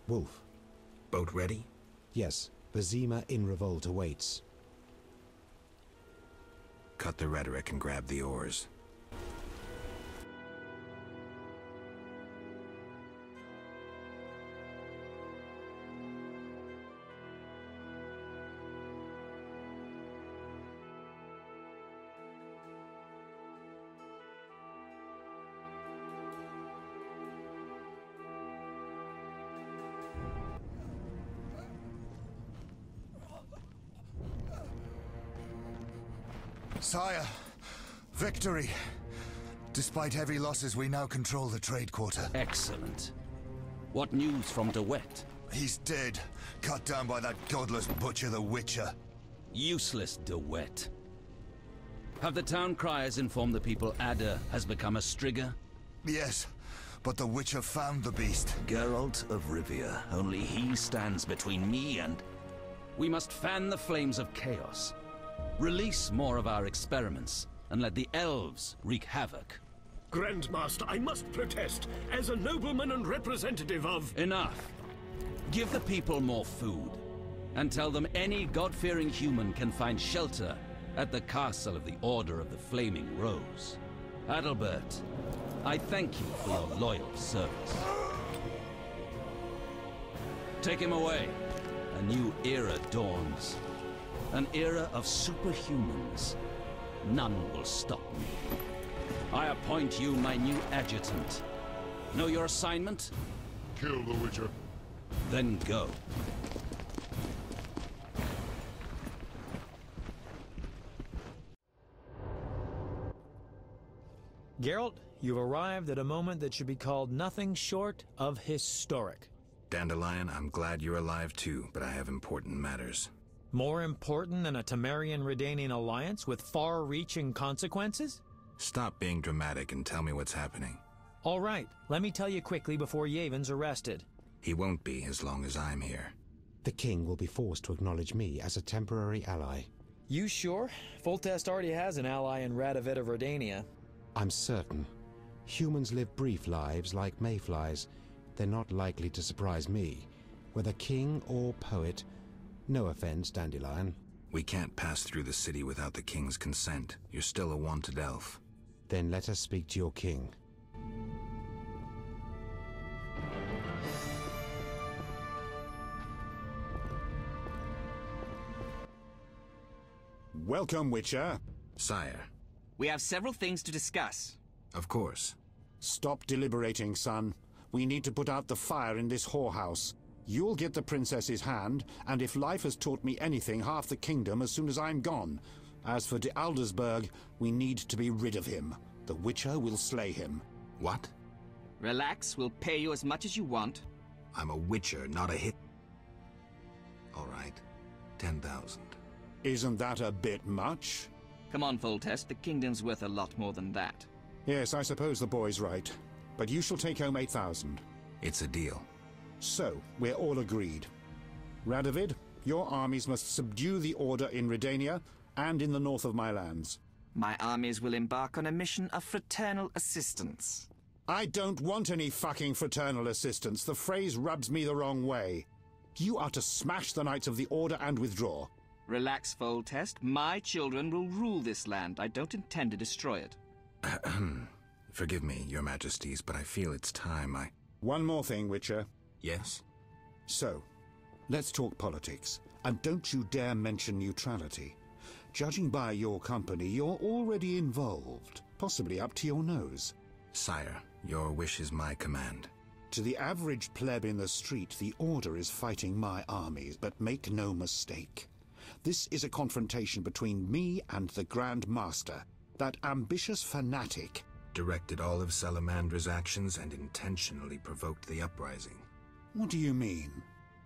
Wolf. Boat ready? Yes, Bazima in revolt awaits. Cut the rhetoric and grab the oars. Sire, victory! Despite heavy losses, we now control the trade quarter. Excellent. What news from De Wet? He's dead, cut down by that godless butcher, the Witcher. Useless De Wet. Have the town criers informed the people Ada has become a Strigger? Yes, but the Witcher found the beast. Geralt of Rivia. Only he stands between me and... We must fan the flames of chaos. Release more of our experiments, and let the elves wreak havoc. Grandmaster, I must protest, as a nobleman and representative of... Enough. Give the people more food, and tell them any God-fearing human can find shelter at the castle of the Order of the Flaming Rose. Adalbert, I thank you for your loyal service. Take him away. A new era dawns. An era of superhumans. None will stop me. I appoint you my new adjutant. Know your assignment? Kill the Witcher. Then go. Geralt, you've arrived at a moment that should be called nothing short of historic. Dandelion, I'm glad you're alive too, but I have important matters. More important than a Temerian-Redanian alliance with far-reaching consequences? Stop being dramatic and tell me what's happening. All right, let me tell you quickly before Yevon's arrested. He won't be as long as I'm here. The king will be forced to acknowledge me as a temporary ally. You sure? Foltest already has an ally in Radovid of Redania. I'm certain. Humans live brief lives like mayflies. They're not likely to surprise me. Whether king or poet, no offense, Dandelion. We can't pass through the city without the king's consent. You're still a wanted elf. Then let us speak to your king. Welcome, Witcher. Sire. We have several things to discuss. Of course. Stop deliberating, son. We need to put out the fire in this whorehouse. You'll get the princess's hand, and if life has taught me anything, half the kingdom as soon as I'm gone. As for de Aldersberg, we need to be rid of him. The Witcher will slay him. What? Relax, we'll pay you as much as you want. I'm a Witcher, not a hit. All right. 10,000. Isn't that a bit much? Come on, Foltest, the kingdom's worth a lot more than that. Yes, I suppose the boy's right. But you shall take home 8,000. It's a deal. So, we're all agreed. Radovid, your armies must subdue the Order in Redania and in the north of my lands. My armies will embark on a mission of fraternal assistance. I don't want any fucking fraternal assistance. The phrase rubs me the wrong way. You are to smash the Knights of the Order and withdraw. Relax, Foltest. My children will rule this land. I don't intend to destroy it. Forgive me, your majesties, but I feel it's time I... One more thing, Witcher. Yes? So, let's talk politics. And don't you dare mention neutrality. Judging by your company, you're already involved, possibly up to your nose. Sire, your wish is my command. To the average pleb in the street, the Order is fighting my armies, but make no mistake. This is a confrontation between me and the Grandmaster, that ambitious fanatic. Directed all of Salamandra's actions and intentionally provoked the uprising. What do you mean?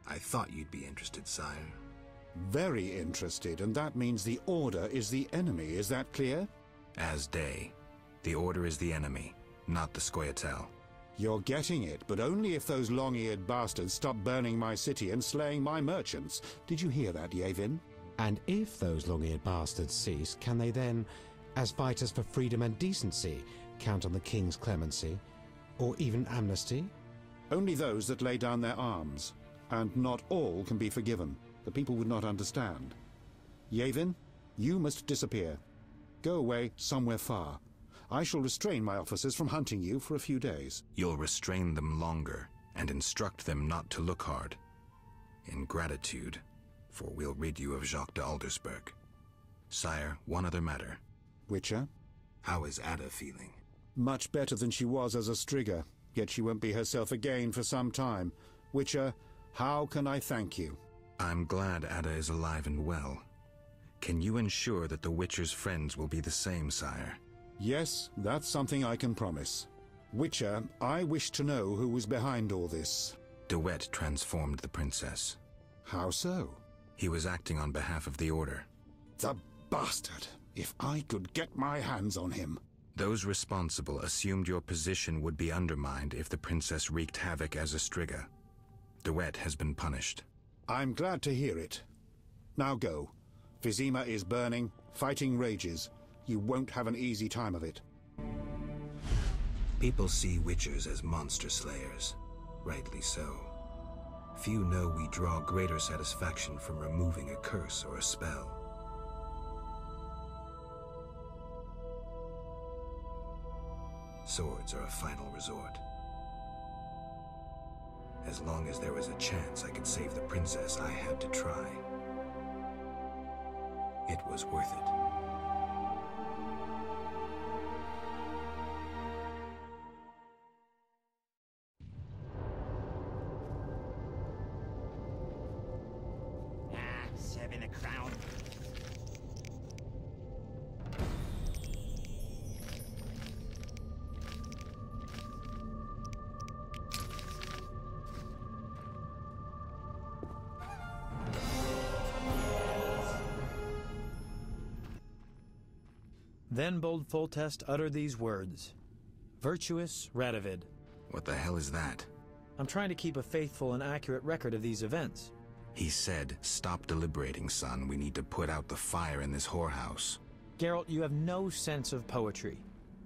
I thought you'd be interested, sire. Very interested, and that means the Order is the enemy, is that clear? As day. The Order is the enemy, not the Scoia'tael. You're getting it, but only if those long-eared bastards stop burning my city and slaying my merchants. Did you hear that, Yevon? And if those long-eared bastards cease, can they then, as fighters for freedom and decency, count on the king's clemency? Or even amnesty? Only those that lay down their arms. And not all can be forgiven. The people would not understand. Yevin, you must disappear. Go away somewhere far. I shall restrain my officers from hunting you for a few days. You'll restrain them longer and instruct them not to look hard. In gratitude, for we'll rid you of Jacques de Aldersberg. Sire, one other matter. Witcher? How is Ada feeling? Much better than she was as a Striga, yet she won't be herself again for some time. Witcher, how can I thank you? I'm glad Ada is alive and well. Can you ensure that the Witcher's friends will be the same, sire? Yes, that's something I can promise. Witcher, I wish to know who was behind all this. De Wet transformed the princess. How so? He was acting on behalf of the Order. The bastard! If I could get my hands on him. Those responsible assumed your position would be undermined if the princess wreaked havoc as a Striga. De Wet has been punished. I'm glad to hear it. Now go. Vizima is burning, fighting rages. You won't have an easy time of it. People see Witchers as monster slayers. Rightly so. Few know we draw greater satisfaction from removing a curse or a spell. Swords are a final resort. As long as there was a chance I could save the princess, I had to try. It was worth it. Serving the crown. Then bold Foltest uttered these words. Virtuous Radovid. What the hell is that? I'm trying to keep a faithful and accurate record of these events. He said, "Stop deliberating, son. We need to put out the fire in this whorehouse." Geralt, you have no sense of poetry.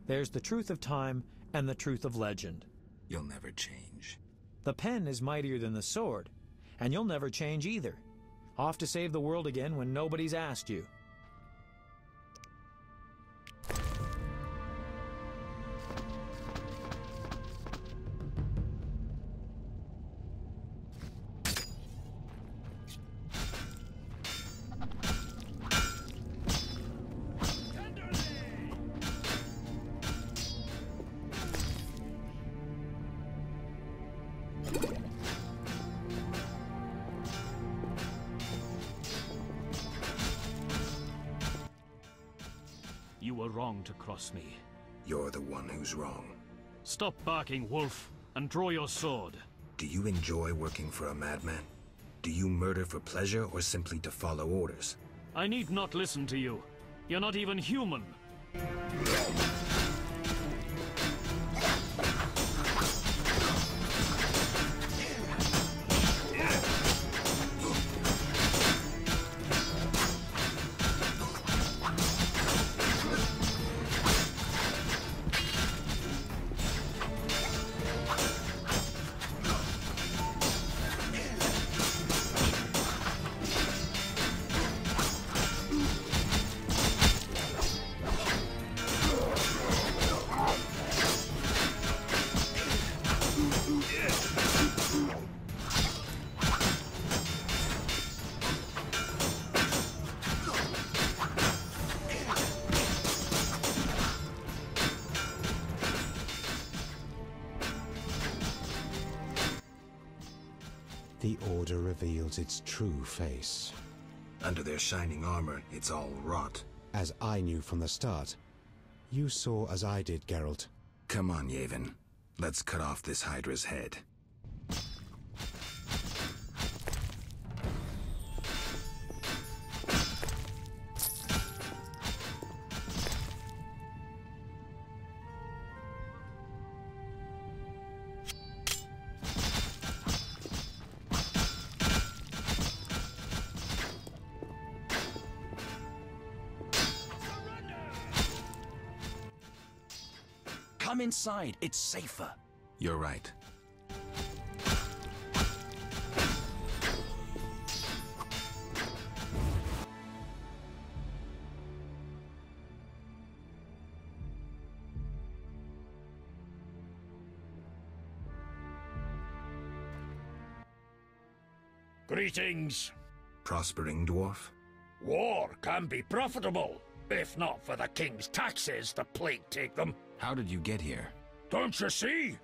There's the truth of time and the truth of legend. You'll never change. The pen is mightier than the sword, and you'll never change either. Off to save the world again when nobody's asked you. You were wrong to cross me. You're the one who's wrong. Stop barking, wolf, and draw your sword. Do you enjoy working for a madman? Do you murder for pleasure or simply to follow orders? I need not listen to you. You're not even human. The Order reveals its true face. Under their shining armor, it's all rot. As I knew from the start. You saw as I did, Geralt. Come on, Yevin. Let's cut off this Hydra's head. Come inside, it's safer. You're right. Greetings. Prospering dwarf? War can be profitable. If not for the king's taxes, the plague take them. How did you get here? Don't you see?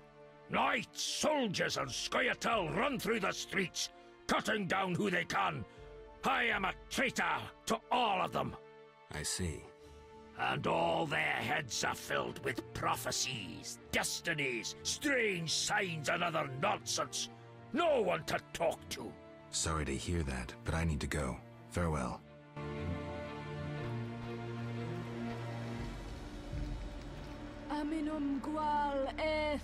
Knights, soldiers, and Scoia'tael run through the streets, cutting down who they can. I am a traitor to all of them. I see. And all their heads are filled with prophecies, destinies, strange signs, and other nonsense. No one to talk to. Sorry to hear that, but I need to go. Farewell. Aminum gwal eth.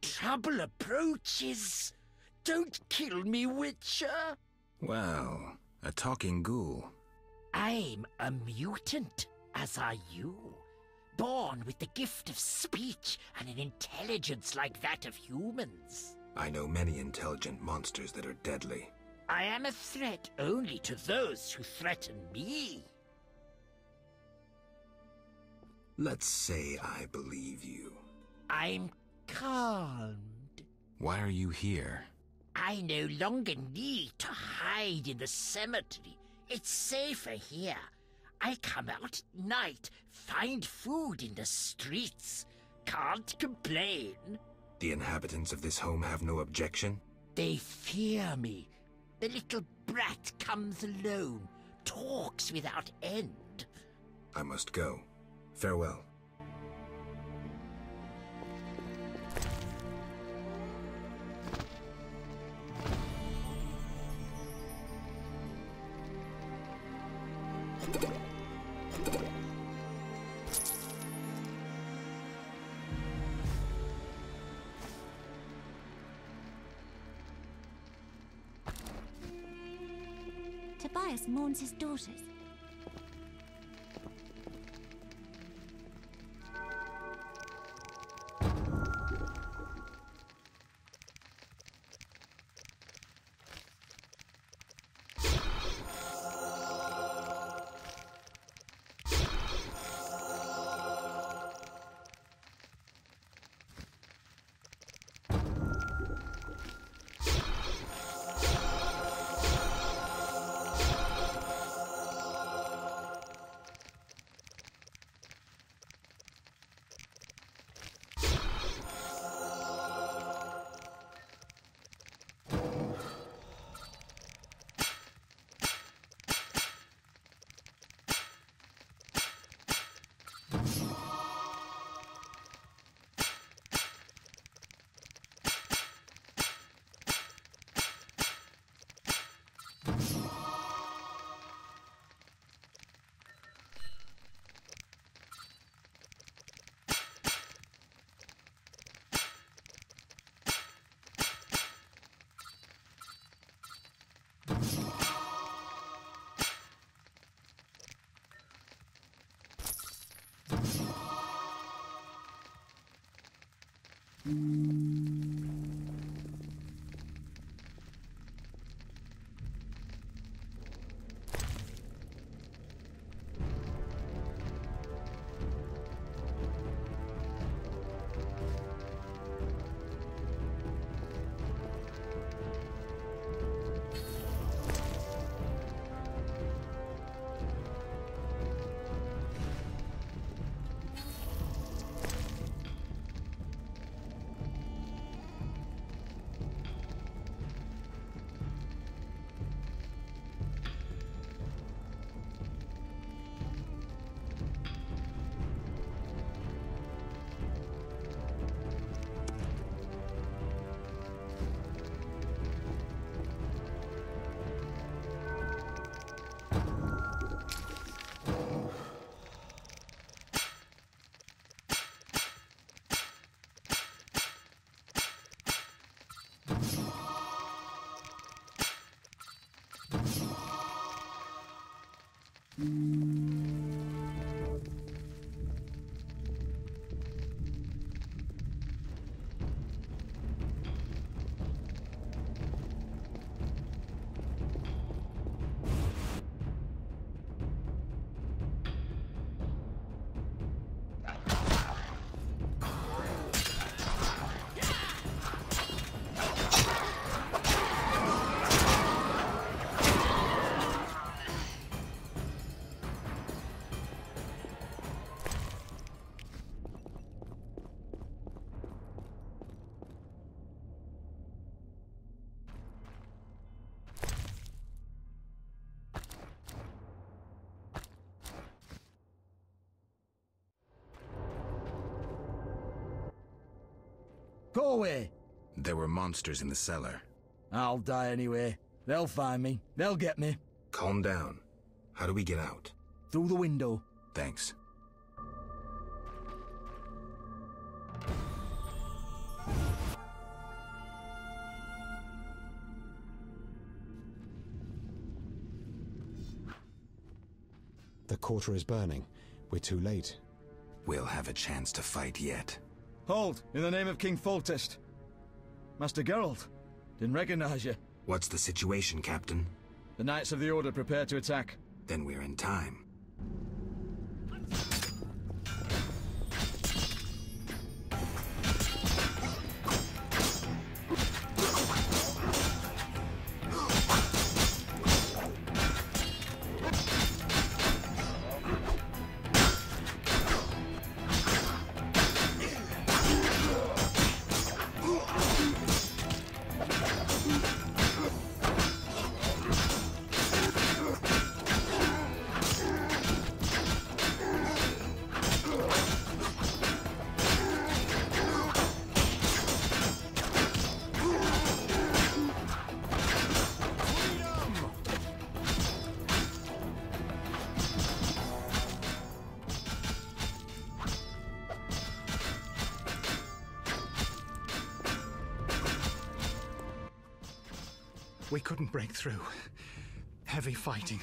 Trouble approaches. Don't kill me, Witcher. Well, a talking ghoul. I'm a mutant, as are you. Born with the gift of speech and an intelligence like that of humans. I know many intelligent monsters that are deadly. I am a threat only to those who threaten me. Let's say I believe you. I'm calmed. Why are you here? I no longer need to hide in the cemetery. It's safer here. I come out at night, find food in the streets. Can't complain. The inhabitants of this home have no objection? They fear me. The little brat comes alone, talks without end. I must go. Farewell. Tobias mourns his daughters. Go away. There were monsters in the cellar. I'll die anyway. They'll find me. They'll get me. Calm down. How do we get out? Through the window. Thanks. The quarter is burning. We're too late. We'll have a chance to fight yet. Hold, in the name of King Foltest. Master Geralt, didn't recognize you. What's the situation, Captain? The Knights of the Order prepare to attack. Then we're in time. We couldn't break through. Heavy fighting.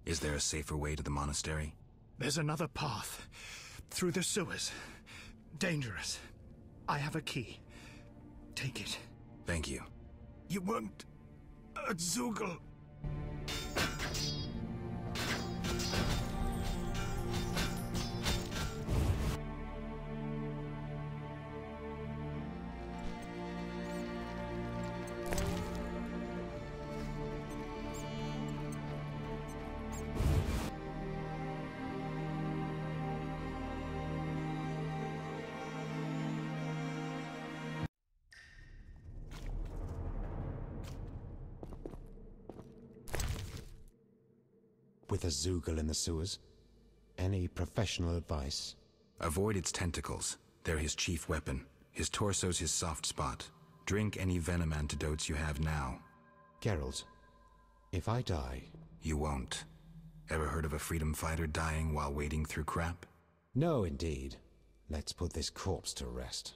Is there a safer way to the monastery? There's another path. Through the sewers. Dangerous. I have a key. Take it. Thank you. You weren't a Zugel. With a Zugel in the sewers? Any professional advice? Avoid its tentacles. They're his chief weapon. His torso's his soft spot. Drink any venom antidotes you have now. Geralt, if I die... You won't. Ever heard of a freedom fighter dying while wading through crap? No, indeed. Let's put this corpse to rest.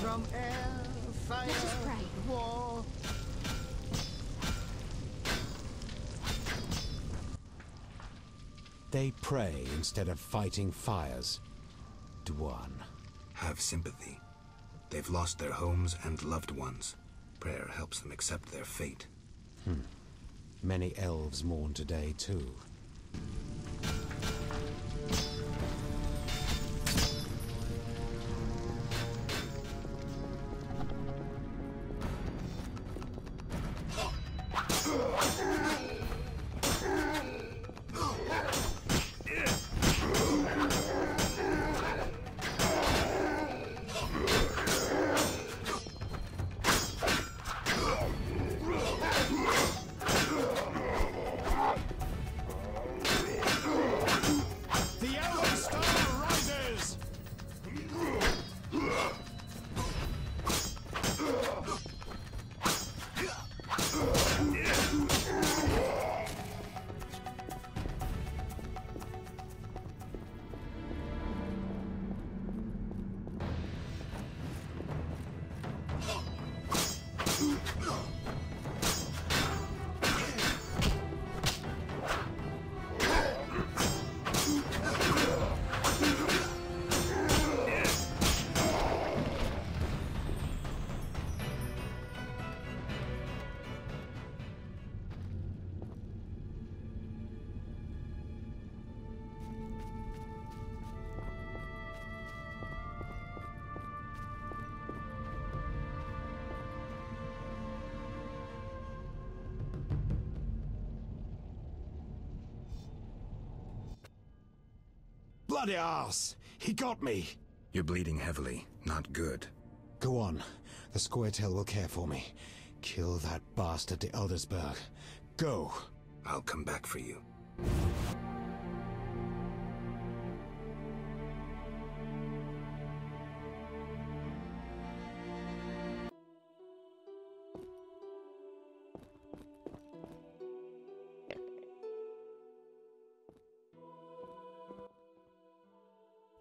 from air, fire, Let us pray. war. They pray instead of fighting fires. Dwan. Have sympathy. They've lost their homes and loved ones. Prayer helps them accept their fate. Many elves mourn today, too. Bloody arse! He got me! You're bleeding heavily. Not good. Go on. The Squirtel will care for me. Kill that bastard to Eldersburg. Go! I'll come back for you.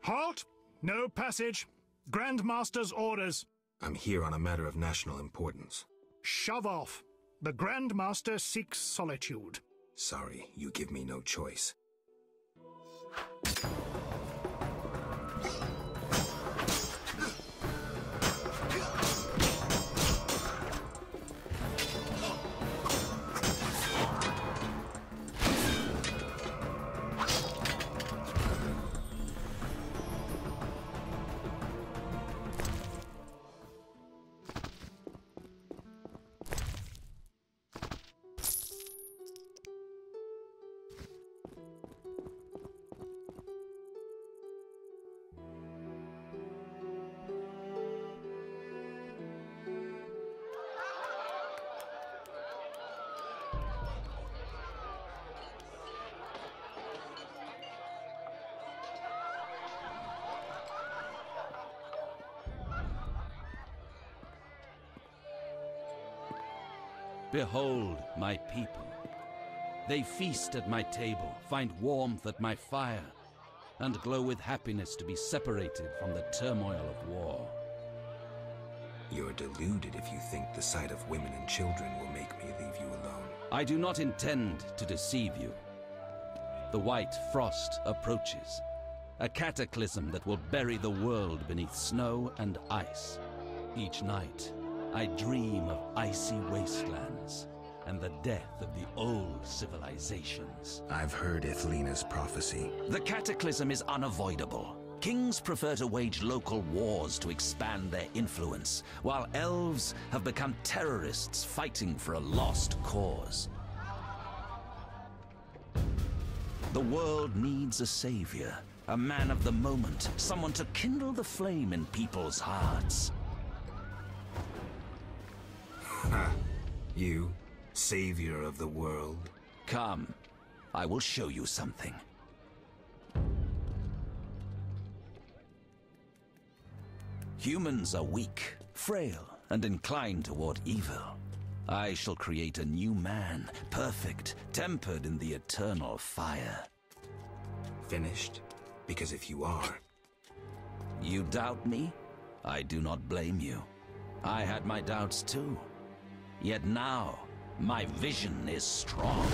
Halt! No passage. Grandmaster's orders. I'm here on a matter of national importance. Shove off. The Grandmaster seeks solitude. Sorry, you give me no choice. Behold my people. They feast at my table, find warmth at my fire, and glow with happiness to be separated from the turmoil of war. You're deluded if you think the sight of women and children will make me leave you alone. I do not intend to deceive you. The white frost approaches, a cataclysm that will bury the world beneath snow and ice. Each night, I dream of icy wastelands and the death of the old civilizations. I've heard Ithlina's prophecy. The cataclysm is unavoidable. Kings prefer to wage local wars to expand their influence, while elves have become terrorists fighting for a lost cause. The world needs a savior, a man of the moment, someone to kindle the flame in people's hearts. You, savior of the world? Come, I will show you something. Humans are weak, frail, and inclined toward evil. I shall create a new man, perfect, tempered in the eternal fire. Finished? Because if you are... You doubt me? I do not blame you. I had my doubts too. Yet now, my vision is strong.